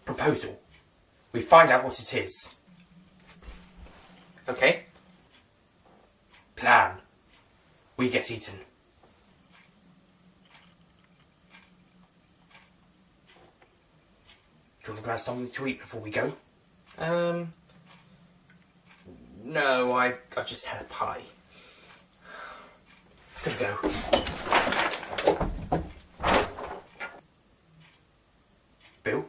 proposal. We find out what it is. Okay? Plan. We get eaten. Do you want to grab something to eat before we go? No, I've just had a pie. Let's go. Bill?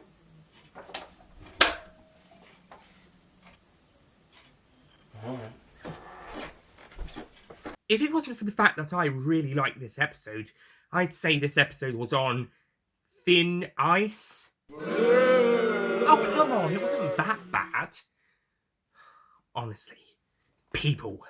If it wasn't for the fact that I really liked this episode, I'd say this episode was on thin ice. Oh, come on, it wasn't that bad. Honestly, people.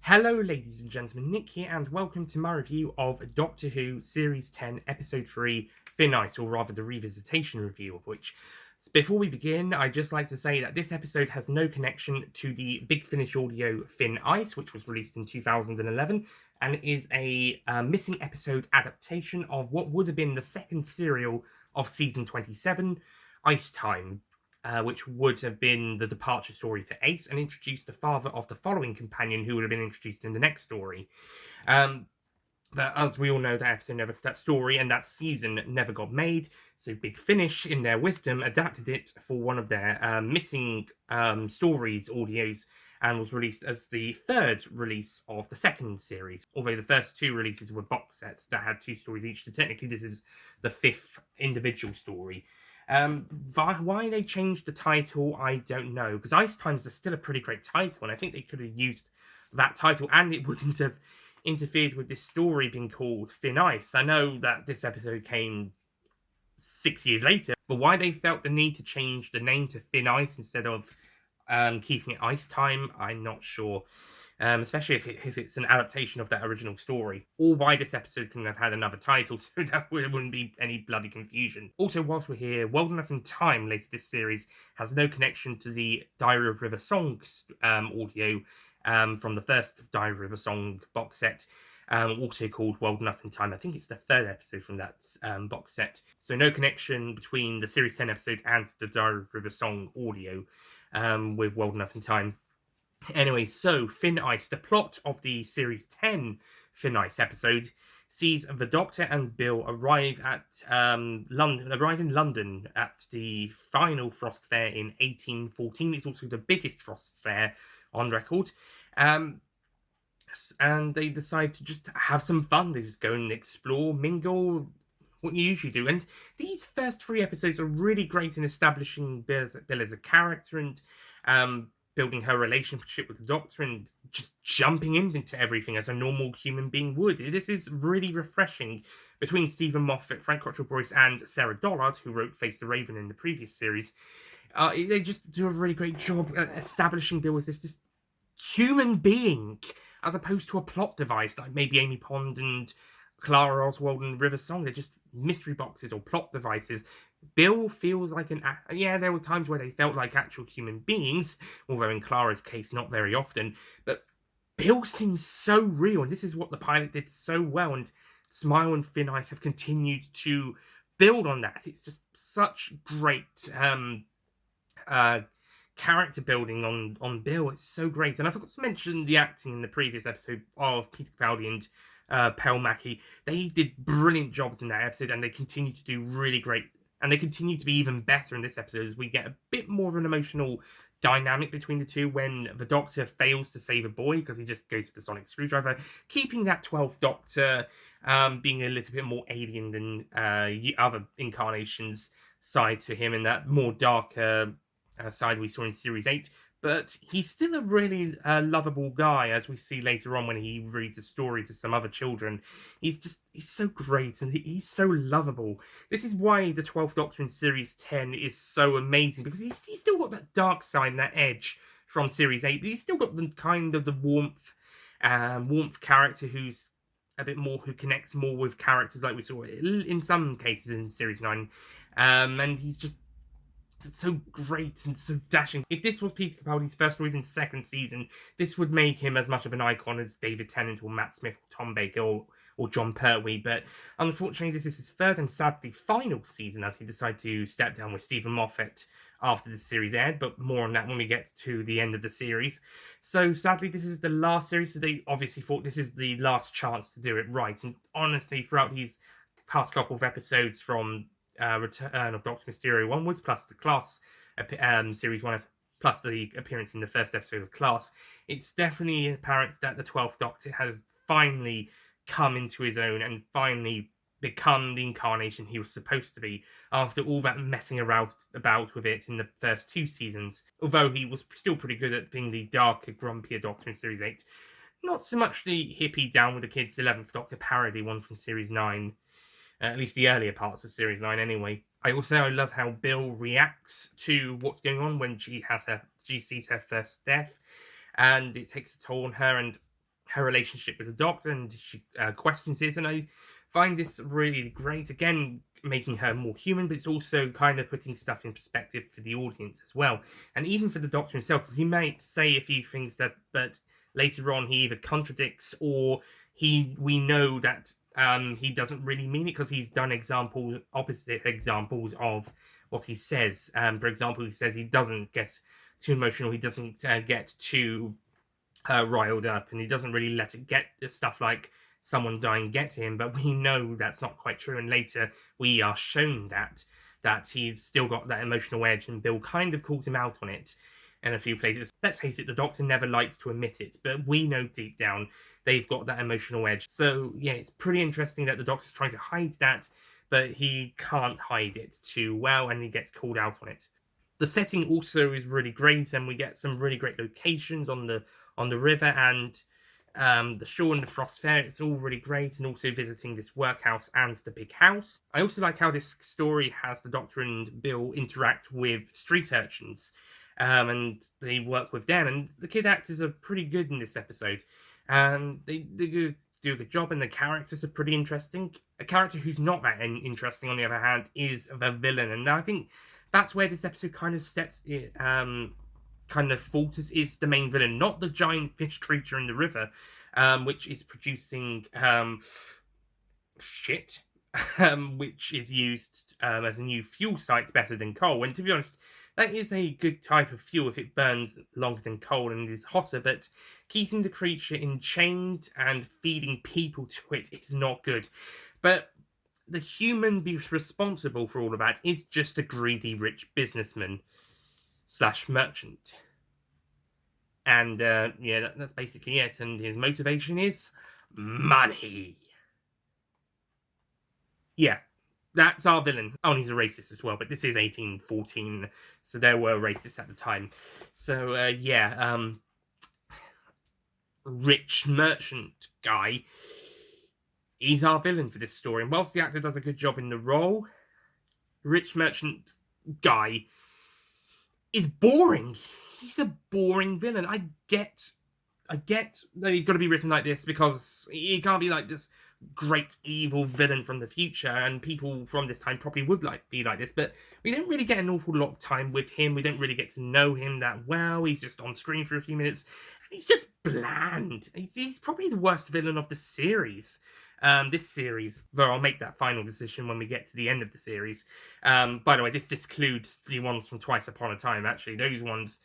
Hello ladies and gentlemen, Nick here and welcome to my review of Doctor Who Series 10 Episode 3 Thin Ice, or rather the Revisitation review of which. Before we begin, I'd just like to say that this episode has no connection to the Big Finish Audio Thin Ice, which was released in 2011, and is a missing episode adaptation of what would have been the second serial of Season 27, Ice Time. Which would have been the departure story for Ace and introduced the father of the following companion who would have been introduced in the next story. But as we all know, that story and that season never got made, so Big Finish, in their wisdom, adapted it for one of their missing stories audios and was released as the third release of the second series, although the first two releases were box sets that had two stories each, so technically this is the fifth individual story. Why they changed the title, I don't know, because Ice Times is still a pretty great title, and I think they could have used that title, and it wouldn't have interfered with this story being called Thin Ice. I know that this episode came 6 years later, but why they felt the need to change the name to Thin Ice instead of keeping it Ice Time, I'm not sure. Especially if it's an adaptation of that original story, or why this episode couldn't have had another title, so that wouldn't be any bloody confusion. Also, whilst we're here, World Enough in Time, later this series, has no connection to the Diary of River Song audio from the first Diary of River Song box set, also called World Enough in Time. I think it's the third episode from that box set. So no connection between the Series 10 episode and the Diary of River Song audio with World Enough in Time. Anyway, so Thin Ice, the plot of the Series 10 Thin Ice episode sees the Doctor and Bill arrive in London at the final Frost Fair in 1814. It's also the biggest Frost Fair on record. And they decide to just have some fun. They just go and explore, mingle, what you usually do. And these first three episodes are really great in establishing Bill as a character and building her relationship with the Doctor and just jumping into everything as a normal human being would. This is really refreshing between Stephen Moffat, Frank Cottrell-Boyce, and Sarah Dollard, who wrote Face the Raven in the previous series. They just do a really great job at establishing Bill as this human being, as opposed to a plot device like maybe Amy Pond and Clara Oswald and River Song. They're just mystery boxes or plot devices. Bill feels like there were times where they felt like actual human beings, although in Clara's case, not very often. But Bill seems so real, and this is what the pilot did so well, and Smile and Thin Ice have continued to build on that. It's just such great character building on Bill. It's so great. And I forgot to mention the acting in the previous episode of Peter Capaldi and Pell Mackie. They did brilliant jobs in that episode, and they continue to do really great. And they continue to be even better in this episode as we get a bit more of an emotional dynamic between the two when the Doctor fails to save a boy because he just goes for the sonic screwdriver, keeping that 12th Doctor being a little bit more alien than other incarnations side to him, and that more darker side we saw in Series 8. but he's still a really lovable guy, as we see later on when he reads a story to some other children. He's so great and he's so lovable. This is why the 12th Doctor in Series 10 is so amazing, because he's still got that dark side and that edge from Series 8, but he's still got the kind of the warmth character who's a bit more, who connects more with characters like we saw in some cases in Series 9. And he's just so great and so dashing. If this was Peter Capaldi's first or even second season, this would make him as much of an icon as David Tennant or Matt Smith or Tom Baker or John Pertwee. But unfortunately, this is his third and sadly final season, as he decided to step down with Stephen Moffat after the series aired, but more on that when we get to the end of the series. So sadly, this is the last series, so they obviously thought this is the last chance to do it right. And honestly, throughout these past couple of episodes from Return of Doctor Mysterio onwards, plus the Class series 1, plus the appearance in the first episode of Class, it's definitely apparent that the 12th Doctor has finally come into his own and finally become the incarnation he was supposed to be after all that messing around about with it in the first 2 seasons. Although he was still pretty good at being the darker, grumpier Doctor in Series 8. Not so much the hippie down with the kids 11th Doctor parody one from Series 9. At least the earlier parts of Series 9 anyway. I love how Bill reacts to what's going on when she sees her first death, and it takes a toll on her and her relationship with the Doctor, and she questions it, and I find this really great. Again, making her more human, but it's also kind of putting stuff in perspective for the audience as well, and even for the Doctor himself, because he might say a few things but later on he either contradicts or we know that he doesn't really mean it, because he's done opposite examples of what he says. For example, he says he doesn't get too emotional, he doesn't get too riled up, and he doesn't really let it get stuff like someone dying get to him, but we know that's not quite true, and later we are shown that he's still got that emotional edge, and Bill kind of calls him out on it in a few places. Let's face it, the Doctor never likes to admit it, but we know deep down they've got that emotional edge. So yeah, it's pretty interesting that the Doctor's trying to hide that, but he can't hide it too well, and he gets called out on it. The setting also is really great, and we get some really great locations on the river and the shore and the Frost Fair. It's all really great, and also visiting this workhouse and the big house. I also like how this story has the Doctor and Bill interact with street urchins, and they work with them, and the kid actors are pretty good in this episode. And they do a good job, and the characters are pretty interesting. A character who's not that interesting, on the other hand, is the villain, and I think that's where this episode kind of falters, is the main villain, not the giant fish creature in the river, which is producing shit, which is used as a new fuel site better than coal. And to be honest, that is a good type of fuel if it burns longer than coal and is hotter, but keeping the creature enchained and feeding people to it is not good. But the human responsible for all of that is just a greedy rich businessman / merchant. And yeah, that's basically it. And his motivation is money. Yeah, that's our villain. Oh, and he's a racist as well, but this is 1814, so there were racists at the time. So, rich merchant guy, he's our villain for this story. And whilst the actor does a good job in the role, rich merchant guy is boring. He's a boring villain. I get that he's got to be written like this, because he can't be like this great evil villain from the future, and people from this time probably would be like this, but we don't really get an awful lot of time with him. We don't really get to know him that well. He's just on screen for a few minutes, and he's just bland. He's probably the worst villain of the series. This series, though I'll make that final decision when we get to the end of the series. By the way, this excludes the ones from Twice Upon a Time, actually. Those ones,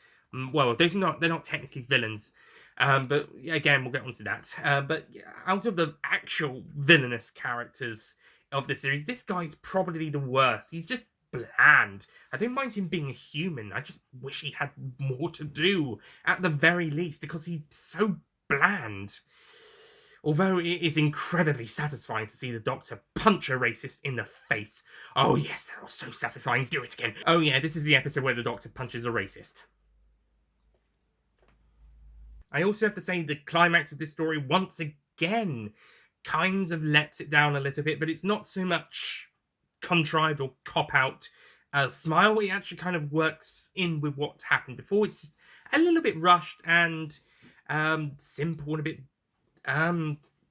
well, they're not technically villains. But again, we'll get onto that. But out of the actual villainous characters of the series, this guy's probably the worst. He's just bland. I don't mind him being a human. I just wish he had more to do, at the very least, because he's so bland. Although it is incredibly satisfying to see the Doctor punch a racist in the face. Oh yes, that was so satisfying. Do it again. Oh yeah, this is the episode where the Doctor punches a racist. I also have to say the climax of this story, once again, kind of lets it down a little bit, but it's not so much contrived or cop out as Smile. It actually kind of works in with what's happened before. It's just a little bit rushed and simple and a bit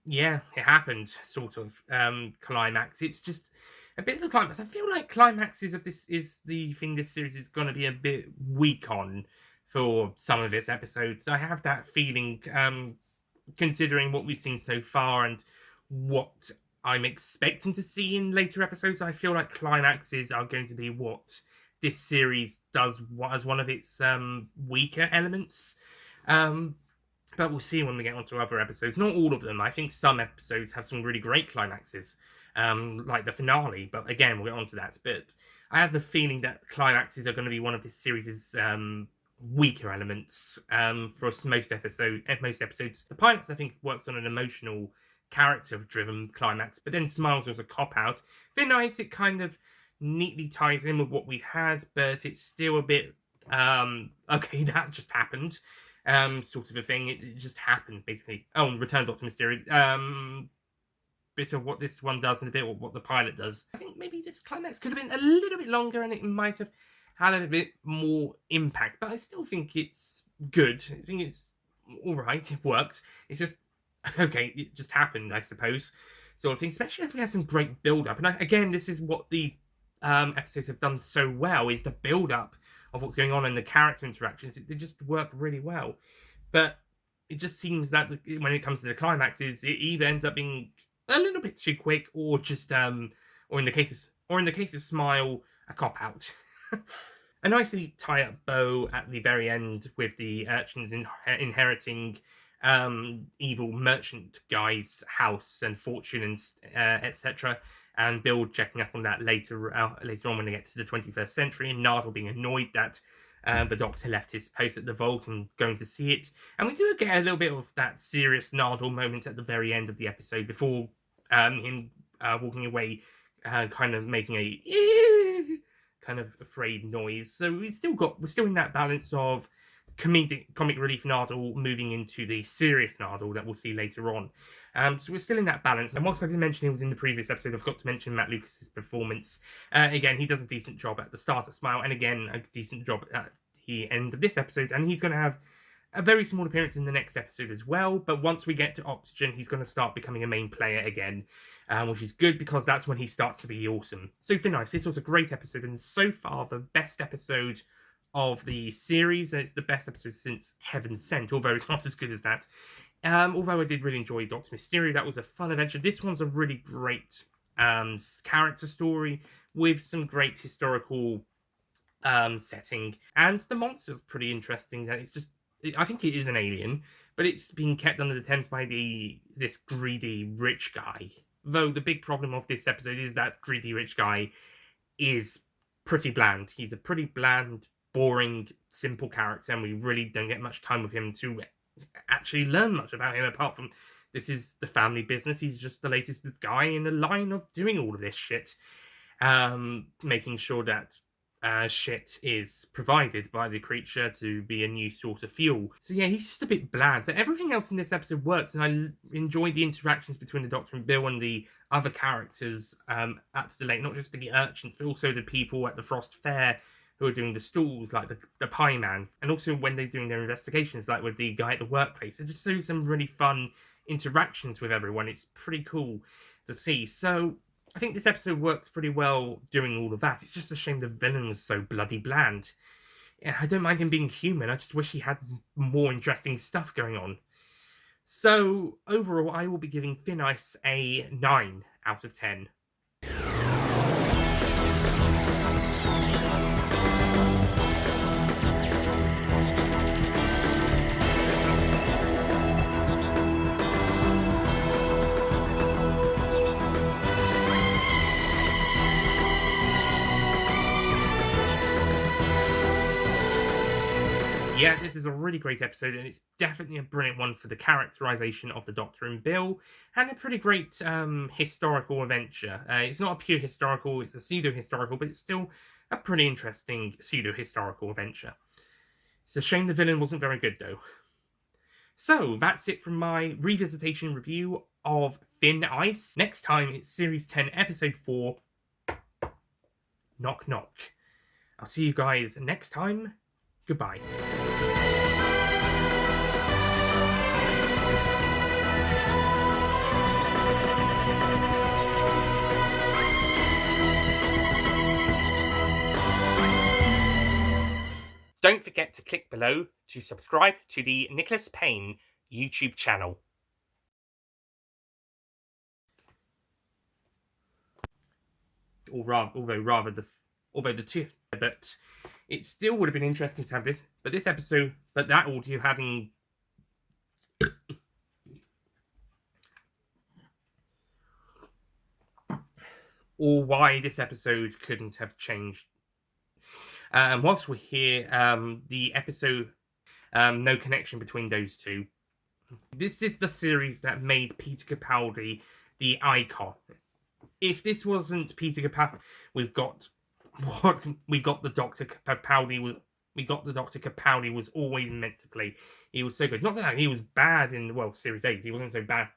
yeah, it happened sort of climax. It's just a bit of a climax. I feel like climaxes of this is the thing this series is going to be a bit weak on for some of its episodes. I have that feeling, considering what we've seen so far and what I'm expecting to see in later episodes. I feel like climaxes are going to be what this series does as one of its weaker elements. But we'll see when we get onto other episodes. Not all of them. I think some episodes have some really great climaxes, like the finale. But again, we'll get onto that. But I have the feeling that climaxes are going to be one of this series' weaker elements for most episodes. The pilots, I think, works on an emotional, character-driven climax. But then Smiles was a cop-out. Very nice. It kind of neatly ties in with what we've had, but it's still a bit okay. That just happened. Sort of a thing. It just happened, basically. Oh, and Return Doctor Mystery. Bit of what this one does and a bit of what the pilot does. I think maybe this climax could have been a little bit longer and it might have had a bit more impact, but I still think it's good. I think it's alright, it works. It's just, okay, it just happened, I suppose, sort of thing, especially as we had some great build-up. And again, this is what these episodes have done so well, is the build-up of what's going on and the character interactions. They just work really well. But it just seems that when it comes to the climaxes, it either ends up being a little bit too quick, or just or in the case of Smile, a cop out. A nicely tie up bow at the very end with the urchins inheriting evil merchant guy's house and fortune and etc. And Bill checking up on that later on when they get to the 21st century, and Nardole being annoyed that the Doctor left his post at the vault and going to see it. And we do get a little bit of that serious Nardole moment at the very end of the episode before him walking away, kind of making a kind of afraid noise. So we're still in that balance of comic relief Nardole moving into the serious Nardole that we'll see later on. So we're still in that balance. And whilst I did mention he was in the previous episode, I forgot to mention Matt Lucas's performance. Again, he does a decent job at the start of Smile, and again, a decent job at the end of this episode. And he's going to have a very small appearance in the next episode as well. But once we get to Oxygen, he's going to start becoming a main player again, which is good because that's when he starts to be awesome. So for nice, this was a great episode, and so far the best episode of the series, and it's the best episode since Heaven Sent, although it's not as good as that. Although I did really enjoy Doctor Mysterio, that was a fun adventure. This one's a really great character story with some great historical setting, and the monster's pretty interesting. That it's just, I think it is an alien, but it's being kept under the Thames by this greedy rich guy. Though the big problem of this episode is that greedy rich guy is pretty bland. He's a pretty bland, boring, simple character, and we really don't get much time with him to actually learn much about him, apart from this is the family business. He's just the latest guy in the line of doing all of this shit, making sure that shit is provided by the creature to be a new source of fuel. So yeah, he's just a bit bland, but everything else in this episode works, and I enjoyed the interactions between the Doctor and Bill and the other characters at the lake, not just the urchins, but also the people at the Frost Fair who are doing the stalls, like the Pie Man, and also when they're doing their investigations, like with the guy at the workplace. They just do some really fun interactions with everyone. It's pretty cool to see. So I think this episode works pretty well doing all of that. It's just a shame the villain was so bloody bland. Yeah, I don't mind him being human. I just wish he had more interesting stuff going on. So overall, I will be giving Thin Ice a 9 out of 10. Yeah, this is a really great episode, and it's definitely a brilliant one for the characterization of the Doctor and Bill, and a pretty great historical adventure. It's not a pure historical, it's a pseudo-historical, but it's still a pretty interesting pseudo-historical adventure. It's a shame the villain wasn't very good, though. So that's it from my revisitation review of Thin Ice. Next time it's Series 10, Episode 4, Knock Knock. I'll see you guys next time. Goodbye. Don't forget to click below to subscribe to the Nicholas Payne YouTube channel. Although the two, but it still would have been interesting to have this. But this episode, but that audio having or why this episode couldn't have changed. Whilst we're here, the episode, no connection between those two. This is the series that made Peter Capaldi the icon. If this wasn't Peter Capaldi, we got the Dr. Capaldi. We got the Dr. Capaldi was always meant to play. He was so good. Not that he was bad in Series 8. He wasn't so bad.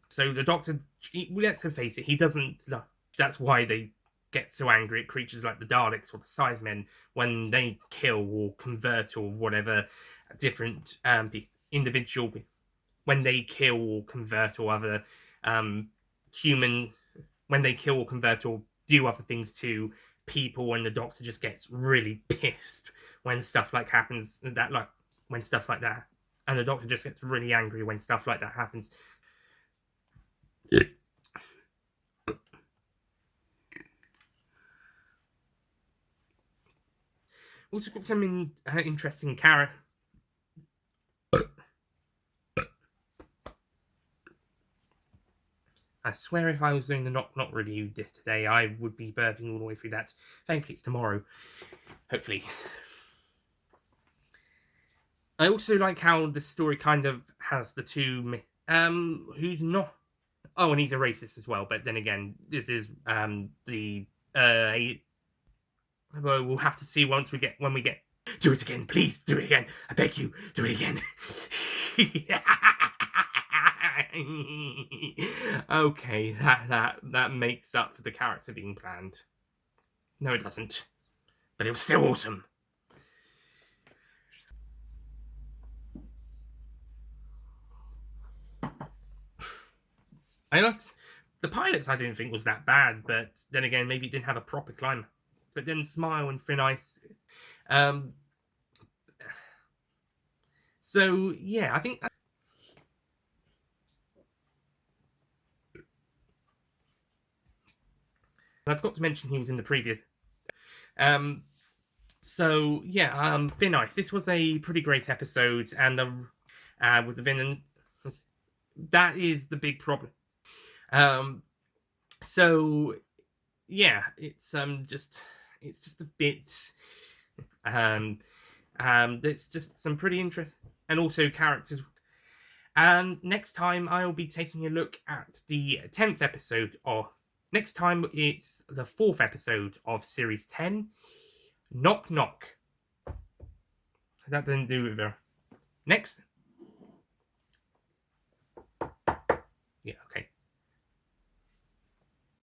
So the Doctor, let's face it, he doesn't. That's why they get so angry at creatures like the Daleks or the Cybermen when they kill or convert or whatever different individual, when they kill or convert or other human, when they kill or convert or do other things to people, and the Doctor just gets really pissed when stuff like happens. When stuff like that, and the Doctor just gets really angry when stuff like that happens. Also got some interesting character. I swear if I was doing the Knock Knock review today, I would be burping all the way through that. Thankfully it's tomorrow. Hopefully. I also like how the story kind of has the two... who's not... Oh, and he's a racist as well, but then again, this is well, we'll have to see when we get. Do it again, please. Do it again. I beg you. Do it again. Okay, that makes up for the character being planned. No, it doesn't. But it was still awesome. I liked the pilots. I didn't think was that bad, but then again, maybe it didn't have a proper climb. But then Smile and Thin Ice. So yeah, I think I've got to mention he was in the previous. So yeah, Thin Ice. This was a pretty great episode, and with the villain, that is the big problem. So yeah, it's just a bit. It's just some pretty interesting, and also characters. And next time I'll be taking a look at the 10th episode of. Next time it's the 4th episode of Series 10, Knock Knock. That didn't do it there. Next. Yeah, okay.